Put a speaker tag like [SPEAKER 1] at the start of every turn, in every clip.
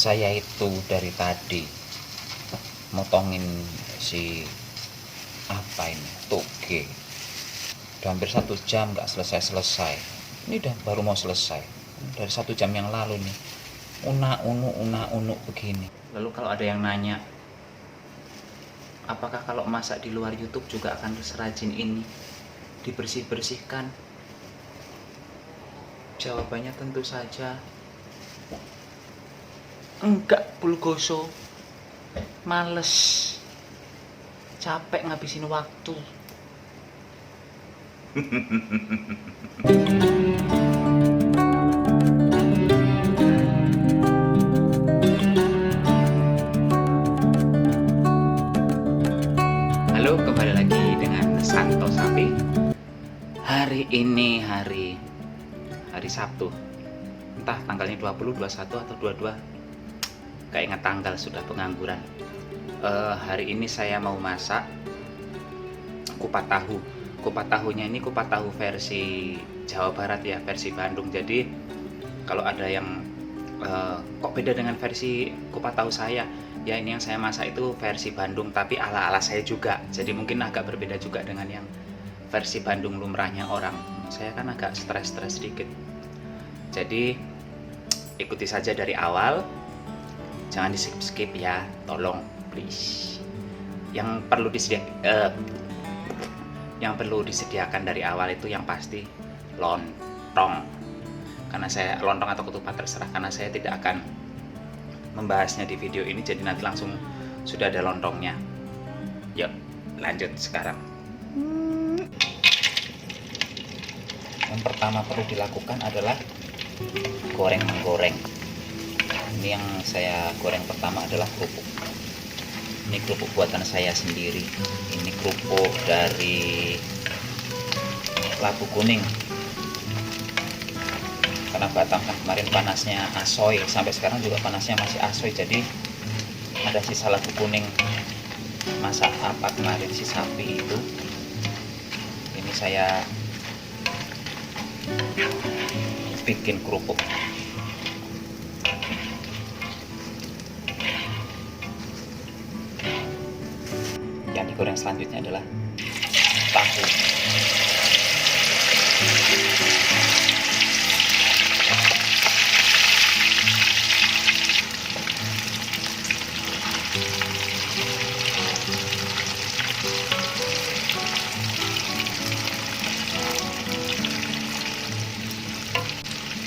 [SPEAKER 1] Saya itu dari tadi motongin si apa ini toge, udah hampir 1 jam nggak selesai. Ini udah baru mau selesai dari 1 jam yang lalu nih, una-unu begini. Lalu kalau ada yang nanya, apakah kalau masak di luar YouTube juga akan serajin ini, dibersih-bersihkan? Jawabannya tentu saja enggak, Pulgoso. Males, capek ngabisin waktu. Halo, kembali lagi dengan Santo Sapi. Hari ini hari Sabtu, entah tanggalnya 20, 21 atau 22, gak ingat tanggal, sudah pengangguran. Hari ini saya mau masak kupat tahu. Kupat tahunya ini kupat tahu versi Jawa Barat ya, versi Bandung. Jadi kalau ada yang kok beda dengan versi kupat tahu saya, ya ini yang saya masak itu versi Bandung tapi ala-ala saya juga. Jadi mungkin agak berbeda juga dengan yang versi Bandung lumrahnya orang. Saya kan agak stres sedikit. Jadi ikuti saja dari awal, jangan di skip ya, tolong please. Yang perlu disediakan dari awal itu yang pasti lontong. Karena saya lontong atau ketupat terserah, karena saya tidak akan membahasnya di video ini, jadi nanti langsung sudah ada lontongnya. Yuk lanjut sekarang. Yang pertama perlu dilakukan adalah menggoreng. Ini yang saya goreng pertama adalah kerupuk. Ini kerupuk buatan saya sendiri. Ini kerupuk dari labu kuning. Karena Batam kan kemarin panasnya asoy, sampai sekarang juga panasnya masih asoy, jadi ada sisa labu kuning masak apa kemarin si sapi itu. Ini saya bikin kerupuk. Yang digoreng selanjutnya adalah tahu.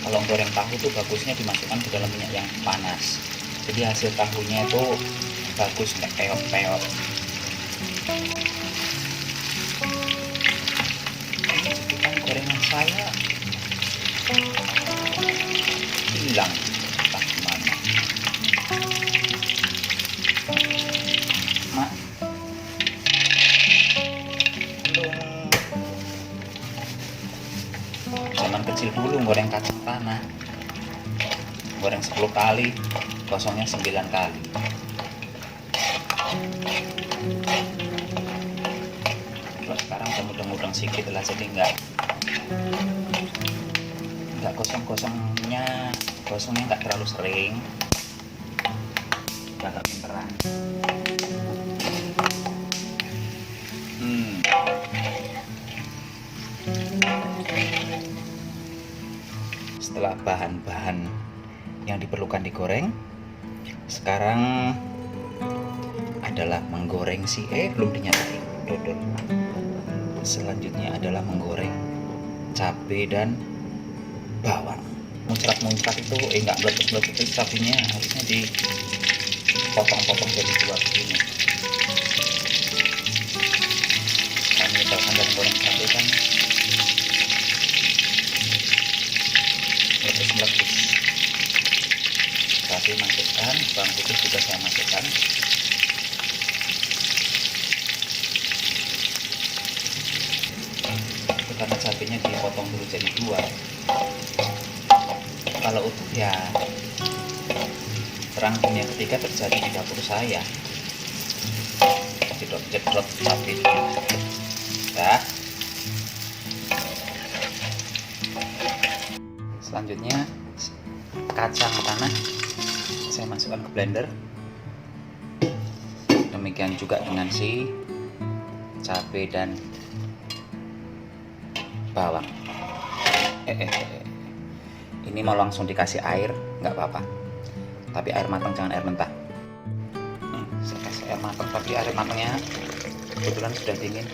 [SPEAKER 1] Kalau goreng tahu itu bagusnya dimasukkan ke dalam minyak yang panas, jadi hasil tahunya itu bagus, nggak peot-peot. Jadi kan gorengan saya hilang entah kemana. Mak, zaman kecil dulu goreng kacang tanah, goreng 10 kali, gosongnya 9 kali. Kalau sekarang udah mudeng-mudeng sedikit lah, jadi nggak gosongnya nggak terlalu sering, agak pinteran. Setelah bahan-bahan yang diperlukan digoreng, sekarang adalah menggoreng belum dinyatain dodol. Selanjutnya adalah menggoreng cabai dan bawang. Muncrat itu nggak meletus-meletus itu cabainya, harusnya dipotong-potong jadi 2 begini. Kami misalkan dan goreng cabai kan meletus. Cabai masukkan, bawang putih juga saya masukkan. Itu karena cabainya dipotong dulu jadi 2. Kalau utuh ya perang dunia ketiga terjadi di dapur saya. Jedot cabai ya. Selanjutnya kacang tanah saya saya masukkan ke blender. Demikian juga dengan si cabai dan bawang. Ini mau langsung dikasih air, nggak apa-apa. Tapi air matang, jangan air mentah. Saya kasih air matang, tapi air matangnya kebetulan sudah dingin.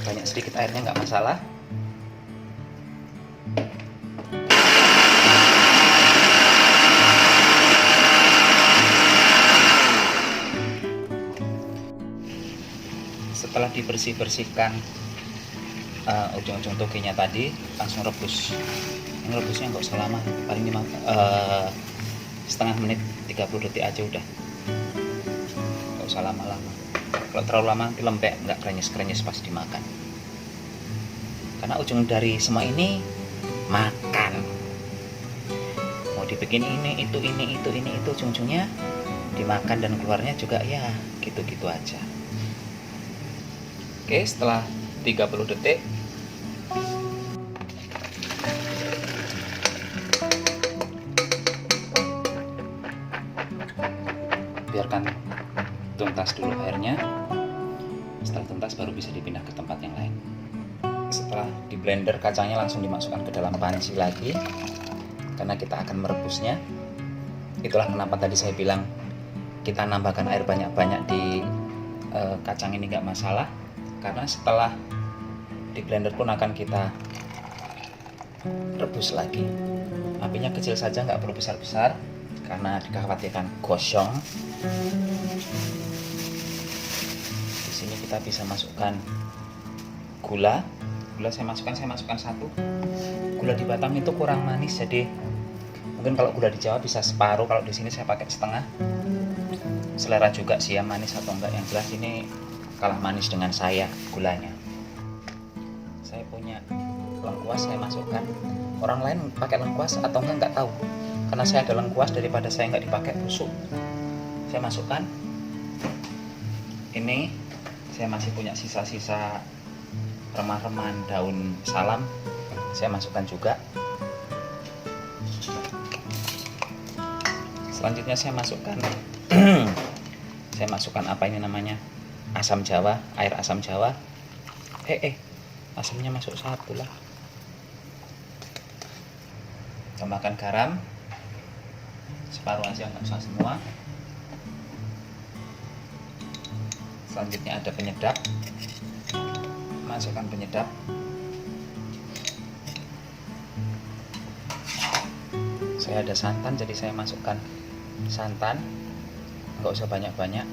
[SPEAKER 1] Banyak sedikit airnya nggak masalah. Setelah dibersihkan ujung-ujung togenya tadi, langsung rebus. Ini rebusnya nggak usah lama, paling setengah menit, 30 detik aja udah. Nggak usah lama-lama. Kalau terlalu lama nanti lembek, nggak krenyes-krenyes pas dimakan. Karena ujung dari semua ini makan. Mau dibikin ini, itu, ujung-ujungnya dimakan dan keluarnya juga ya gitu-gitu aja. Oke, setelah 30 detik biarkan tuntas dulu airnya. Setelah tuntas baru bisa dipindah ke tempat yang lain. Setelah di blender, kacangnya langsung dimasukkan ke dalam panci lagi karena kita akan merebusnya. Itulah kenapa tadi saya bilang kita nambahkan air banyak-banyak di kacang ini nggak masalah, karena setelah di blender pun akan kita rebus lagi. Apinya kecil saja, nggak perlu besar-besar karena dikhawatirkan gosong. Di sini kita bisa masukkan gula. Gula saya masukkan 1. Gula di Batam itu kurang manis, jadi mungkin kalau gula di Jawa bisa separuh. Kalau di sini saya pakai setengah. Selera juga sih ya, manis atau enggak. Yang jelas ini kalah manis dengan saya gulanya. Saya punya lengkuas, saya masukkan. Orang lain pakai lengkuas atau enggak tahu. Karena saya ada lengkuas, daripada saya nggak dipakai busuk, saya masukkan. Ini saya masih punya sisa-sisa remah-remahan daun salam, saya masukkan juga. Selanjutnya saya masukkan saya masukkan apa ini namanya, asam jawa, air asam jawa. Asamnya masuk 1 lah. Tambahkan garam separuh aja, nggak usah semua. Selanjutnya ada penyedap, masukkan penyedap. Saya ada santan, jadi saya masukkan santan, nggak usah banyak-banyak.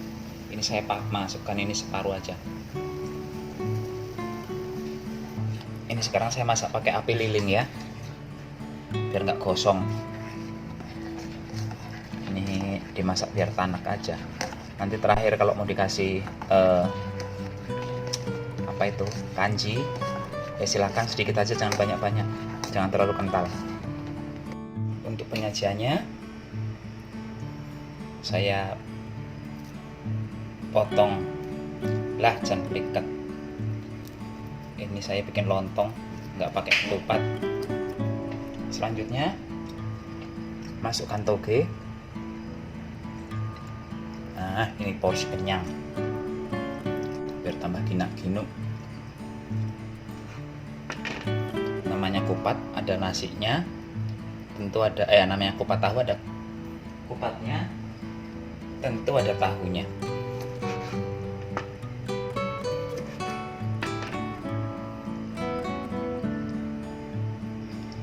[SPEAKER 1] Ini saya masukkan ini separuh aja. Ini sekarang saya masak pakai api lilin ya, biar nggak gosong. Ini dimasak biar tanak aja. Nanti terakhir kalau mau dikasih apa itu, kanji, ya silakan sedikit aja, jangan banyak-banyak, jangan terlalu kental. Untuk penyajiannya saya potong jangan pelikat. Ini saya bikin lontong, nggak pakai ketupat. Selanjutnya masukkan toge. Nah, ini porsi kenyang biar tambah ginak-ginuk. Namanya kupat, ada nasinya, tentu ada namanya kupat tahu, ada kupatnya, tentu ada tahunya.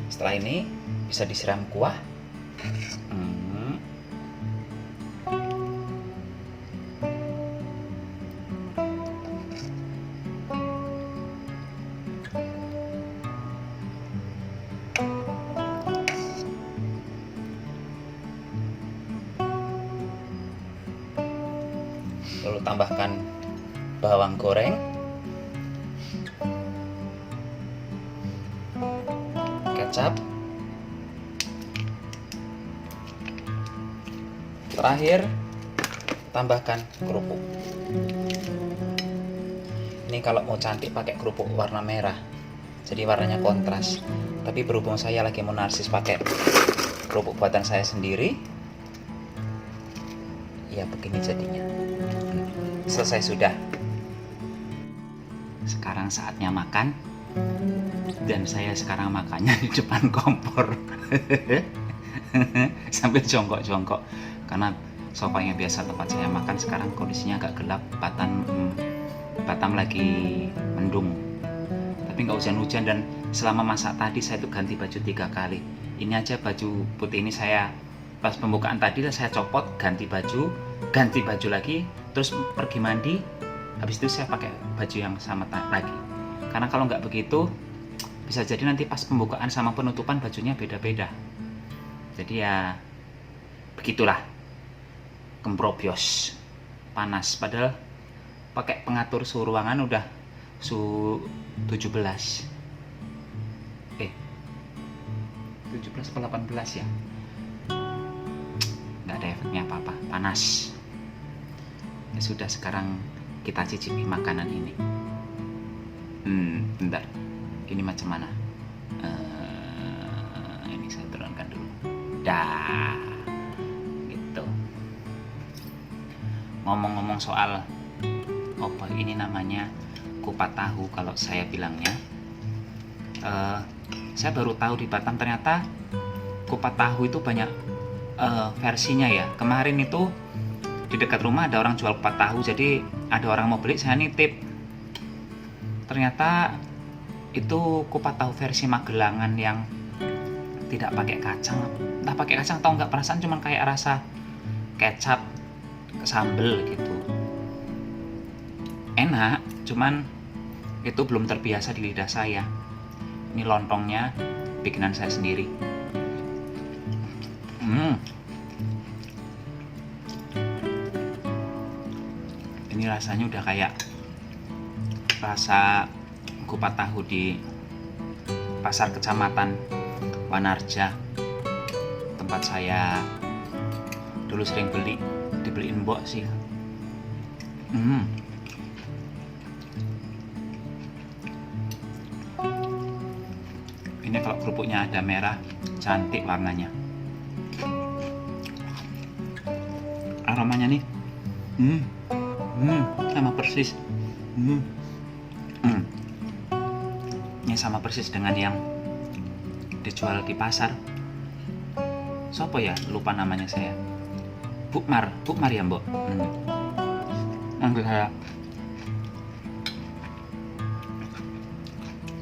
[SPEAKER 1] Setelah ini bisa disiram kuah. Lalu tambahkan bawang goreng, kecap, terakhir tambahkan kerupuk. Ini kalau mau cantik pakai kerupuk warna merah, jadi warnanya kontras. Tapi berhubung saya lagi mau narsis pakai kerupuk buatan saya sendiri, ya begini jadinya. Selesai sudah. Sekarang saatnya makan, dan saya sekarang makannya di depan kompor. Sambil jongkok-jongkok karena sofa yang biasa tempat saya makan sekarang kondisinya agak gelap. Batam lagi mendung, tapi nggak hujan-hujan. Dan selama masak tadi saya tuh ganti baju 3 kali. Ini aja baju putih ini saya pas pembukaan tadi saya copot, ganti baju lagi, terus pergi mandi. Habis itu saya pakai baju yang sama lagi. Karena kalau nggak begitu, bisa jadi nanti pas pembukaan sama penutupan bajunya beda-beda. Jadi ya begitulah. Kemprobios. Panas. Padahal pakai pengatur suhu ruangan udah suhu 17. 17 atau 18 ya? Nggak ada efeknya apa-apa. Panas. Ya sudah, sekarang kita cicipi makanan ini. Bentar, ini macam mana? Ini saya turunkan dulu. Dah, gitu. Ngomong-ngomong soal apa ini namanya kupat tahu kalau saya bilangnya. Saya baru tahu di Batam ternyata kupat tahu itu banyak versinya ya. Kemarin itu di dekat rumah ada orang jual kupat tahu, jadi ada orang mau beli, saya nitip. Ternyata itu kupat tahu versi Magelangan yang tidak pakai kacang. Entah pakai kacang atau enggak, perasaan cuman kayak rasa kecap, sambel gitu. Enak, cuman itu belum terbiasa di lidah saya. Ini lontongnya bikinan saya sendiri. Ini rasanya udah kayak rasa kupat tahu di pasar kecamatan Wanarja, tempat saya dulu sering dibeliin mbok sih. Ini kalau kerupuknya ada merah, cantik warnanya. Aromanya nih, sama persis. Ini sama persis dengan yang dijual di pasar. Sopo ya? Lupa namanya saya. Bukmar ya mbok. Manggil saya.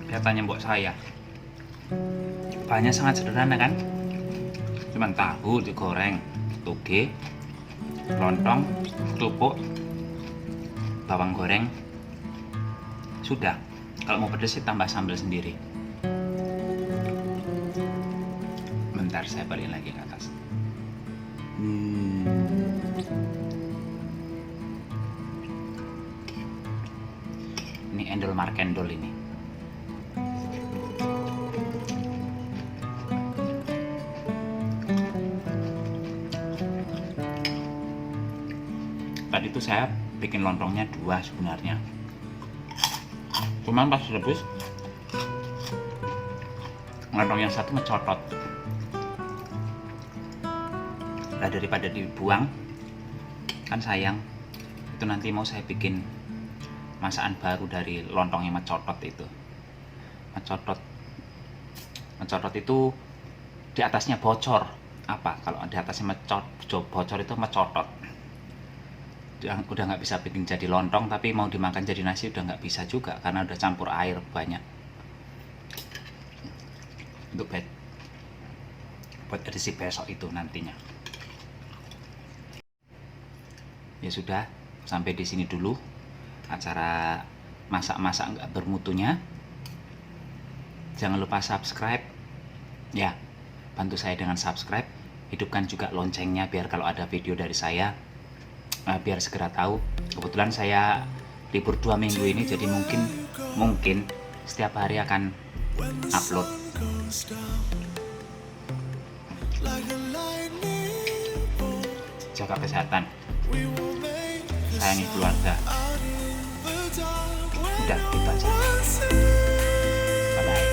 [SPEAKER 1] Katanya mbok saya. Bahannya sangat sederhana kan? Cuman tahu digoreng, toge, lontong, kerupuk, bawang goreng. Sudah. Kalau mau pedas tambah sambal sendiri. Bentar, saya balik lagi ke atas. Ini endol markendol ini. Tadi itu saya bikin lontongnya 2 sebenarnya. Cuman pas rebus, lontong yang satu mencotot. Nah, daripada dibuang, kan sayang. Itu nanti mau saya bikin masakan baru dari lontong yang mencotot itu. Mencotot itu di atasnya bocor. Apa? Kalau di atasnya bocor itu mencotot. Udah nggak bisa bikin jadi lontong, tapi mau dimakan jadi nasi udah nggak bisa juga karena udah campur air banyak. Untuk buat edisi besok itu nantinya. Ya sudah, sampai di sini dulu acara masak-masak nggak bermutunya. Jangan lupa subscribe ya, bantu saya dengan subscribe. Hidupkan juga loncengnya biar kalau ada video dari saya biar segera tahu. Kebetulan saya libur 2 minggu ini, jadi mungkin setiap hari akan upload. Jaga kesehatan, sayangi keluarga. Udah, gitu aja. Bye bye.